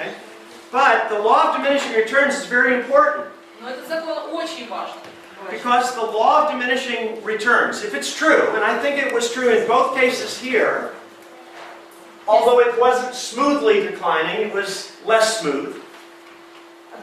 Okay? But the law of diminishing returns is very important. Но этот закон очень важен. Because the law of diminishing returns, if it's true, and I think it was true in both cases here, although it wasn't smoothly declining, it was less smooth.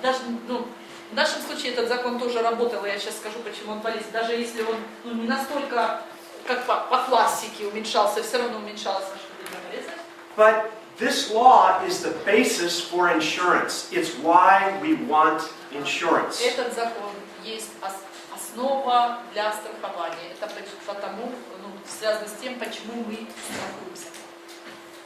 Даже, в нашем случае этот закон тоже работал, и я сейчас скажу, почему он полезен. Даже если он не настолько, как по классике, уменьшался, все равно уменьшалась наша полезность. But this law is the basis for insurance. It's why we want insurance. Этот закон есть основа для страхования. Это потому, связано с тем, почему мы страхуемся.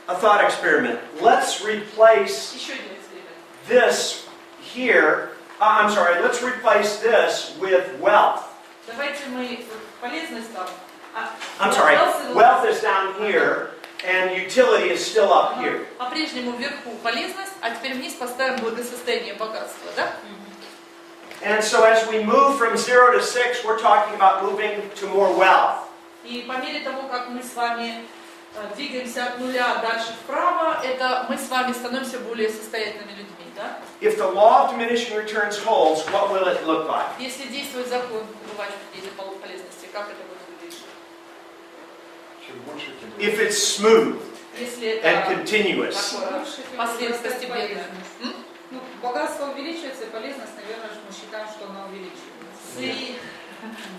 A thought experiment. Let's replace Еще один эксперимент. this here. Let's replace this with wealth. Давайте мы полезность там. Wealth is down here, and utility is still up here. По-прежнему вверху полезность, а теперь вниз поставим благосостояние, богатство, да? And so as we move from 0 to 6, we're talking about moving to more wealth. И по мере того, как мы с вами двигаемся от нуля дальше вправо, это мы с вами становимся более состоятельными людьми, да? If the law of diminishing returns holds, what will it look like? Если действует закон убывающей полезности, как это будет выглядеть? If it's smooth Если and это continuous. постепенное. Богатство увеличивается, и полезность, наверное, мы считаем, что она увеличивается.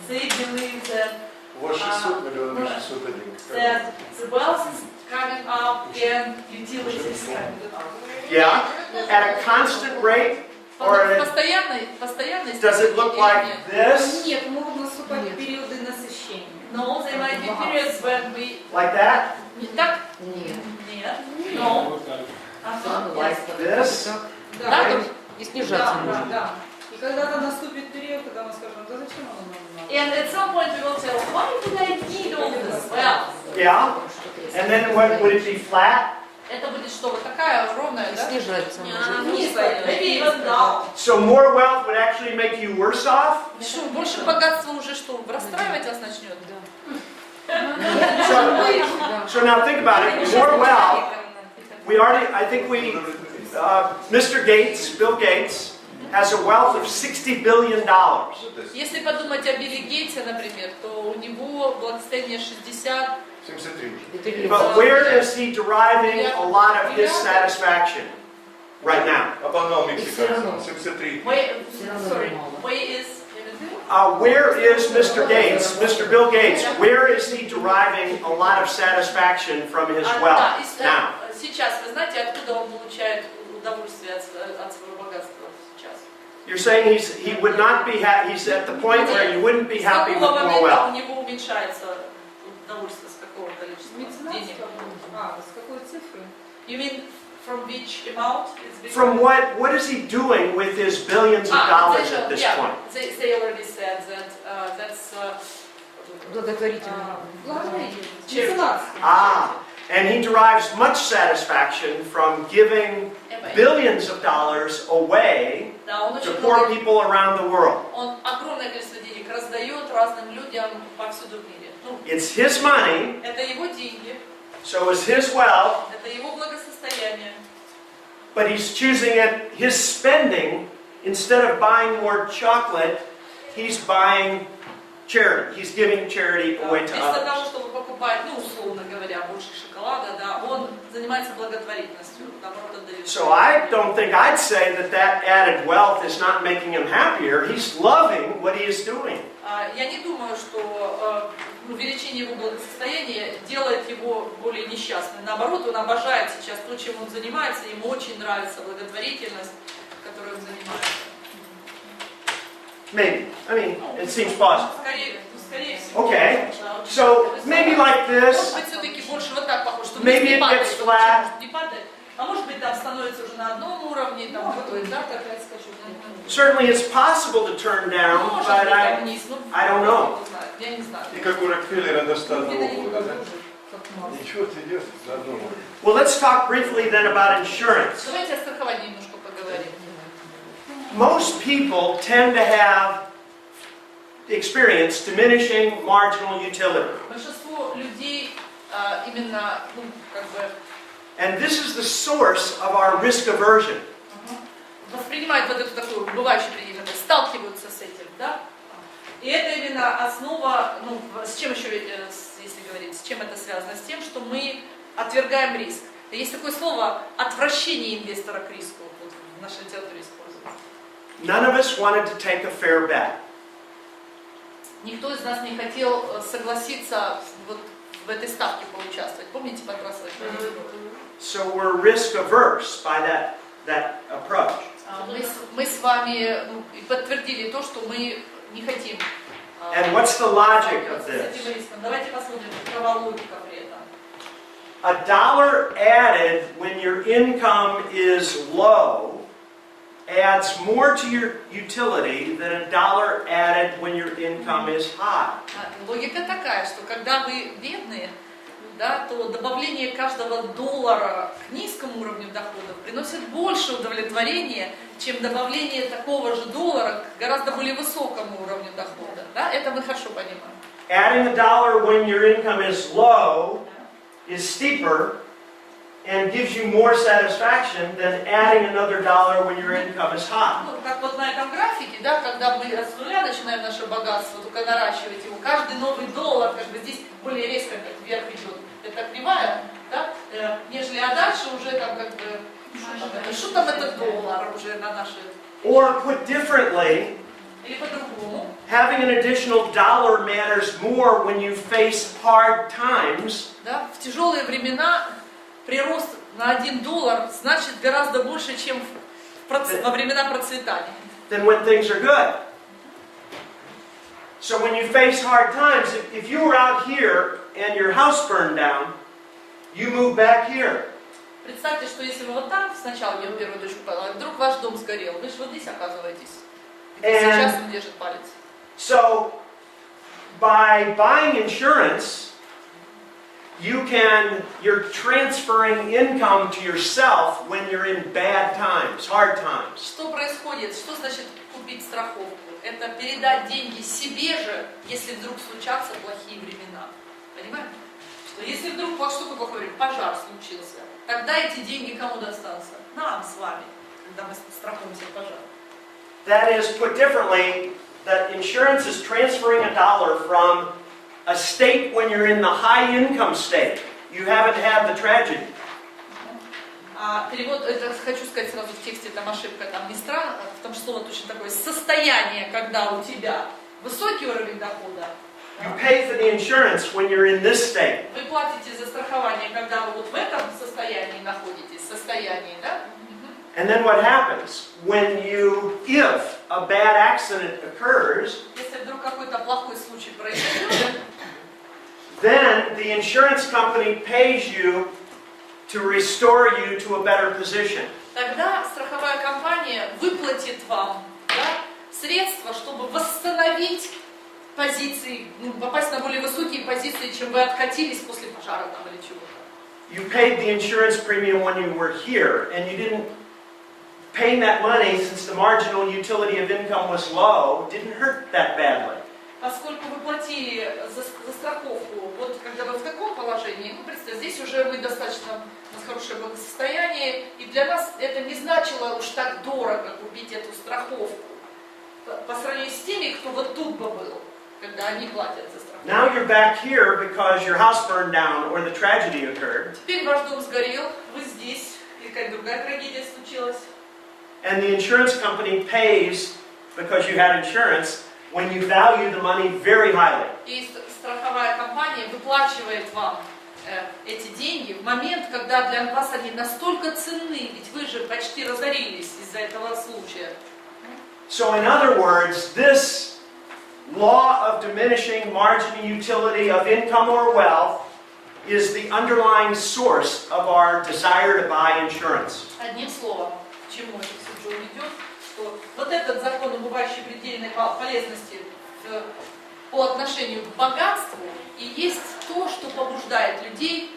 They believe that У вас 600 миллионов, 601. that the wealth is coming up and utilities is coming up. Yeah? At a constant rate? Or Постоянной does it look like this? Нет, могут наступать периоды насыщения. No, there might be periods when we... Like that? Так? Нет. Нет. No. Like this? Да, И снижаться может. Да. И когда-то наступит период, когда мы скажем, да зачем оно нам надо? And at some point we will say, why did I need all this wealth? Yeah? And then what, would it be flat? Это будет что, вот такая ровная, да? Снижается может. Вниз пойдет. Maybe even down. So more wealth would actually make you worse off? Что, больше богатства уже что, расстраивать вас начнет? So now think about it. More wealth. Mr. Gates, Bill Gates, has a wealth of $60 billion. Если подумать о Билле Гейтсе, например, то у него благосостояние 60. 73. But where is he deriving a lot of his satisfaction right now? Обогнал мексиканца. 73. Where is Mr. Gates, Mr. Bill Gates, where is he deriving a lot of satisfaction from his wealth now? Сейчас, вы знаете, откуда он получает удовольствие от своего богатства сейчас? You're saying he would not be happy. He's at the point where he wouldn't be happy with more У wealth. него уменьшается удовольствие с какого количества денег? С какой цифры? You mean from which amount? From what? What is he doing with his billions of dollars at this point? They already said that that's Благотворительно. And he derives much satisfaction from giving billions of dollars away to poor people around the world. Он огромное количество денег раздает разным людям повсюду в мире. It's his money, Это его деньги, so is his wealth, это его благосостояние. but he's choosing it, his spending, instead of buying more chocolate, he's buying charity. He's giving charity away to Вместо того, others. чтобы покупать, условно говоря, больше шоколада, да, он занимается благотворительностью, наоборот, отдает. So I don't think I'd say that added wealth is not making him happier. He's loving what he is doing. Я не думаю, что увеличение его благосостояния делает его более несчастным. Наоборот, он обожает сейчас то, чем он занимается, ему очень нравится благотворительность, которой он занимается. Maybe. I mean, it seems possible. Скорее всего. Okay. So maybe like this. Может быть, все-таки больше вот так похож, что Maybe не it падает, gets flat. не падает. А может быть, там становится уже на одном уровне, там какой-то, да, опять скачу. Certainly it's possible to turn down, Может but быть, там вниз, I don't know. Я не знаю. И как у Рокфеллера до 101 года, да? Ничего, ты идешь до одного. Well, let's talk briefly then about insurance. Давайте о страховании немножко поговорим. Most people tend to have experience diminishing marginal utility. Большинство людей именно, как бы, And this is the source of our risk aversion. Воспринимают вот эту такую бывающую предметность, сталкиваются с этим, да? И это именно основа, ну, с чем еще, если говорить, с чем это связано? С тем, что мы отвергаем риск. Есть такое слово «отвращение инвестора к риску», вот в нашей литературе используется. None of us wanted to take a fair bet. Никто из нас не хотел согласиться вот в этой ставке поучаствовать. Помните, подбрасывать? So we're risk averse by that approach. Мы с вами и подтвердили то, что мы не хотим. And what's the logic of с this? этим риском. Давайте посмотрим, какова логика при этом. $1 added when your income is low adds more to your utility than $1 added when your income is high. Логика такая, что когда вы бедные, да, то добавление каждого доллара к низкому уровню доходов приносит больше удовлетворения, чем добавление такого же доллара к гораздо более высокому уровню дохода. Да? Это мы хорошо понимаем. Adding $1 when your income is low is steeper and gives you more satisfaction than adding another $1 when your income is high. Ну, как вот на этом графике, да, когда мы с нуля начинаем наше богатство, только наращивать его, каждый новый доллар, как бы здесь более резко как вверх идет, это кривая, да, нежели, а дальше уже там как бы, что там это доллар уже на наши... Or put differently, Или по-другому. having an additional $1 matters more when you face hard times Да, в тяжелые времена прирост на $1 значит гораздо больше, чем во времена процветания. than when things are good. So when you face hard times, if you were out here and your house burned down, you move back here. Представьте, что если вы вот там сначала, я первую дочку подала, вдруг ваш дом сгорел, вы же вот здесь оказываетесь. Где сейчас он держит палец. So by buying insurance, you're transferring income to yourself when you're in bad times, hard times. Что происходит? Что значит купить страховку? Это передать деньги себе же, если вдруг случатся плохие времена. Понимаете? Что если вдруг что-то плохое, пожар случился, тогда эти деньги кому достанутся? Нам с вами, когда мы страхуемся от пожара. That is, put differently, that insurance is transferring $1 from a state when you're in the high income state. You haven't had the tragedy. Перевод, это хочу сказать сразу в тексте, там ошибка, там не страх, потому что слово точно такое состояние, когда у тебя высокий уровень дохода. You pay for the insurance when you're in this state. Вы платите за страхование, когда вы вот в этом состоянии находитесь, состоянии, да? And then what happens? If a bad accident occurs, Если вдруг какой-то плохой случай произойдет, then the insurance company pays you to restore you to a better position. тогда страховая компания выплатит вам, да, средства, чтобы восстановить позиции, попасть на более высокие позиции, чем вы откатились после пожара там или чего-то. You paid the insurance premium when you were here, and you didn't. Paying that money, since the marginal utility of income was low, didn't hurt that badly. Поскольку вы платили за страховку, вот когда вы в таком положении, ну, представьте, здесь уже мы достаточно, у нас хорошее благосостояние, и для нас это не значило уж так дорого купить эту страховку по сравнению с теми, кто вот тут бы был, когда они платят за страховку. Now you're back here because your house burned down or the tragedy occurred. Теперь ваш дом сгорел, вы здесь, и какая-то другая трагедия случилась. And the insurance company pays, because you had insurance, when you value the money very highly. И страховая компания выплачивает вам эти деньги в момент, когда для вас они настолько ценны, ведь вы же почти разорились из-за этого случая. So in other words, this law of diminishing marginal utility of income or wealth is the underlying source of our desire to buy insurance. Одним словом, к чему это все уже идет, что вот этот закон убывающей предельной полезности по отношению к богатству и есть то, что побуждает людей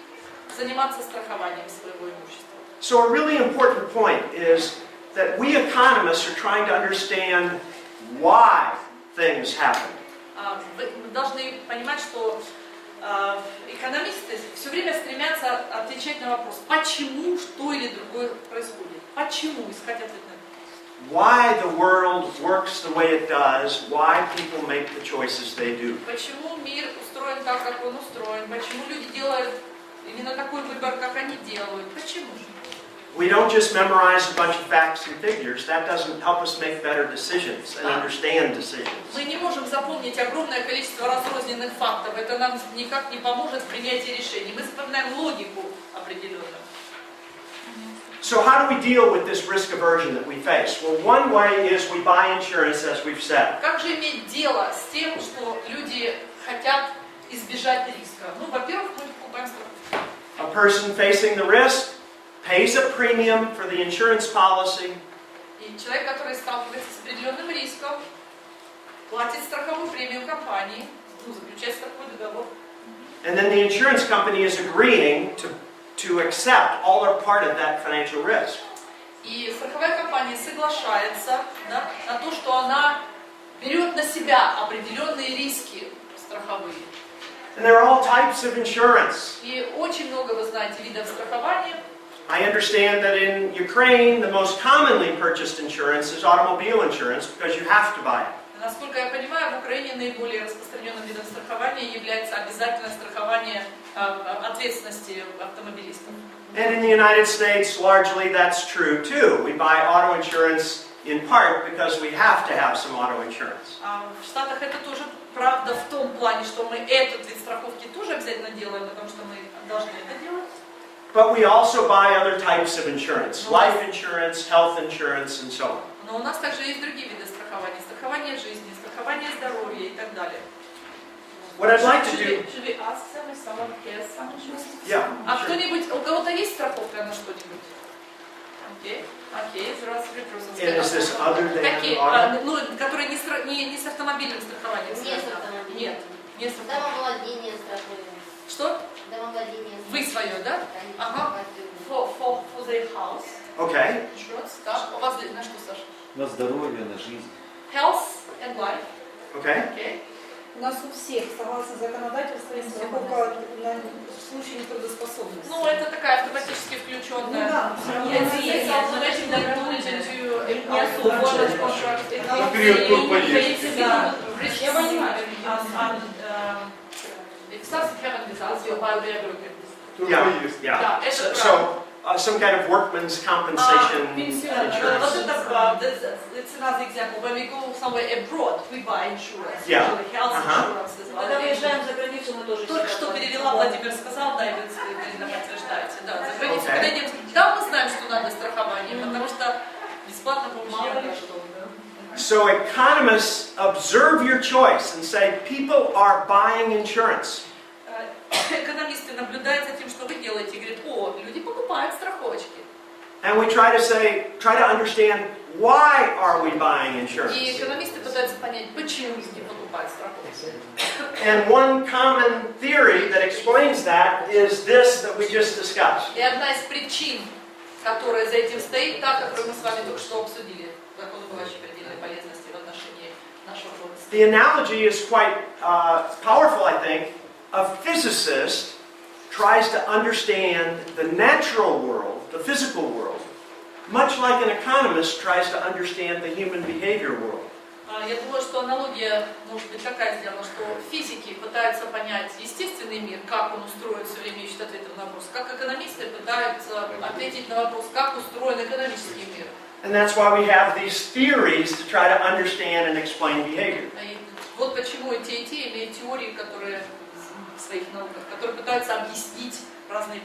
заниматься страхованием своего имущества. So a really important point is that we economists are trying to understand why things happen. Вы должны понимать, что экономисты все время стремятся отвечать на вопрос, почему что или другое происходит. Почему? Искать ответ на это. Why the world works the way it does, why people make the choices they do. Почему мир устроен так, как он устроен? Почему люди делают именно такой выбор, как они делают? Почему же? We don't just memorize a bunch of facts and figures. That doesn't help us make better decisions and understand decisions. Мы не можем запомнить огромное количество разрозненных фактов. Это нам никак не поможет в принятии решений. Мы запоминаем логику определенную. So how do we deal with this risk aversion that we face? Well, one way is we buy insurance, as we've said. Как же иметь дело с тем, что люди хотят избежать риска? Ну, во-первых, мы покупаем страховку. A person facing the risk pays a premium for the insurance policy. И человек, который сталкивается с определенным риском, платит страховую премию компании, ну, заключает страховой договор. And then the insurance company is agreeing to accept all or part of that financial risk. И страховая компания соглашается, да, на то, что она берет на себя определенные риски страховые. And there are all types of insurance. И очень много, вы знаете, видов страхования. I understand that in Ukraine, the most commonly purchased insurance is automobile insurance because you have to buy it. Насколько я понимаю, в Украине наиболее распространенным видом страхования является обязательное страхование ответственности автомобилистов. And in the United States, largely that's true too. We buy auto insurance in part because we have to have some auto insurance. В Штатах это тоже правда в том плане, что мы этот вид страховки тоже обязательно делаем, потому что мы должны это делать. But we also buy other types of insurance, life insurance, health insurance, and so on. Но у нас также есть другие виды страхования. Страхование жизни, страхование здоровья и так далее. What I'd like to do... Should we ask them if someone has some insurance? Yeah, А sure. кто-нибудь, у кого-то есть страховка на что-нибудь? Окей, окей, there are three persons. And is this other than Какие? auto? Ну, которые не с автомобильным страхованием Не с связаны. автомобилем. Нет, не с автомобилем. Домовладение страхуем. Что? Домовладение. Вы свое, да? Конечно, Ага. For their house. Okay. Insurance, да. У вас на что, Саша? На здоровье, на жизнь. Health and life. Okay. Окей. У нас у всех, согласно законодательству, есть страховка на случай нетрудоспособности. Ну, это такая автоматически включенная. Ну да, всё равно. It's automatically included into mortgage contract. На период турпоездки. Да. Я понимаю. If something happens with us, we'll buy their burger. Турпоездки. Yeah. Да, это So some kind of workman's compensation Вот insurance. это, it's another example. When we go somewhere abroad, we buy insurance. Yeah. Usually health insurance as well. Когда выезжаем за границу, мы тоже Только что перевела, Владимир сказал, да, и вы, Галина, подтверждаете. Да, за границу, когда идем, да, мы знаем, что надо страхование, потому что бесплатно получаем. So economists observe your choice and say people are buying insurance. Экономисты наблюдают за тем, что вы делаете, и говорят, о, люди покупают страховочки. And we try to understand why are we buying insurance. И экономисты пытаются понять, почему люди покупают страховки. And one common theory that explains that is this that we just discussed. И одна из причин, которая за этим стоит, та, которую мы с вами только что обсудили, закон добывающей предельной полезности в отношении нашего возраста. The analogy is quite powerful, I think. A physicist tries to understand the natural world, the physical world, much like an economist tries to understand the human behavior world. Я думаю, что аналогия может быть такая сделана, что физики пытаются понять естественный мир, как он устроен, все время ищут ответы на вопрос, как экономисты пытаются ответить на вопрос, как устроен экономический мир. And that's why we have these theories to try to understand and explain behavior. И вот почему и те имеют теории, которые в своих науках, которые пытаются объяснить разные